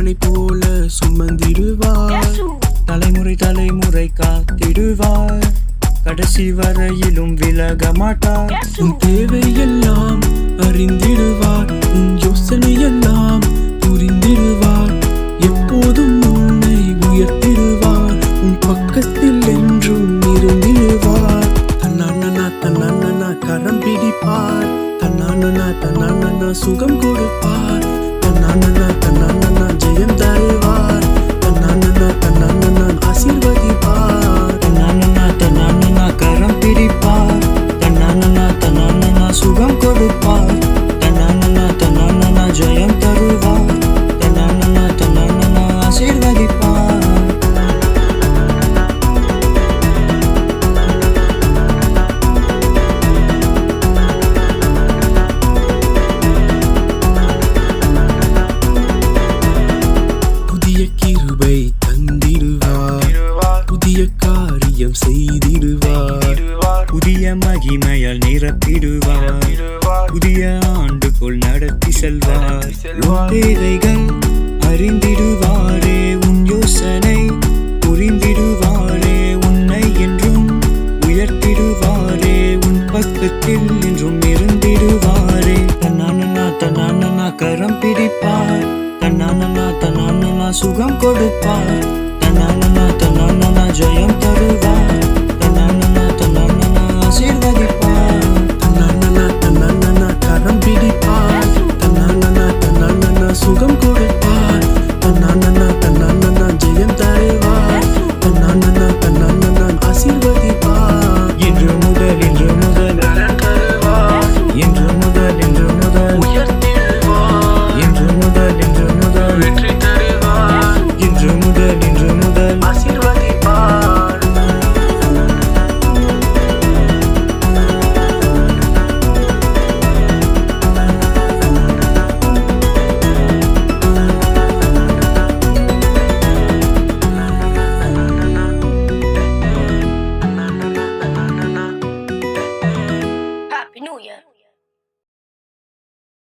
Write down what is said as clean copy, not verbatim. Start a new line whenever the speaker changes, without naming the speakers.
மலை போல சுமந்திடுவார். தலைமுறை தலைமுறை காத்திடுவார். கடைசி வரையிலும் விலக மாட்டார். உன் தேவையெல்லாம் அறிந்திடுவார். உன் யோசனையெல்லாம் புரிந்திடுவார். எப்போதும் உன்னை உயர்த்திடுவார். உன் பக்கத்தில் என்றும் இருந்திடுவார். தன்னானா தன்னானா கரம் பிடிப்பார். தன்னானா சுகம் கொடுப்பார். தன்னானா ஜெயம் தருவார். தன்னானா ஆசீர்வதிப்பார். தன்னானா கரம் பிடிப்பார். தன்னானா சுகம் கொடுப்பார். தன்னானா ஜெயம் தருவார். தன்னானா ஆசீர்வதிப்பார். புதிய கிருபை தந்திடுவார். புதிய காரியம் செய்திடுவார். புதிய மகிமையால் நிரப்பிடுவார். புதிய ஆண்டுக்குள் நடத்தி செல்வார். உன் தேவைகள் அறிந்திடுவாரே. உன் யோசனை புரிந்திடுவாரே. உன்னை என்றும் உயர்த்திடுவாரே. உன் பக்கத்தில் என்றும் இருந்திடுவாரே. தன்னானா கரம் பிடிப்பார். தன்னானா சுகம் கொடுப்பார். தன்னானா ஜெயம் தருவார்.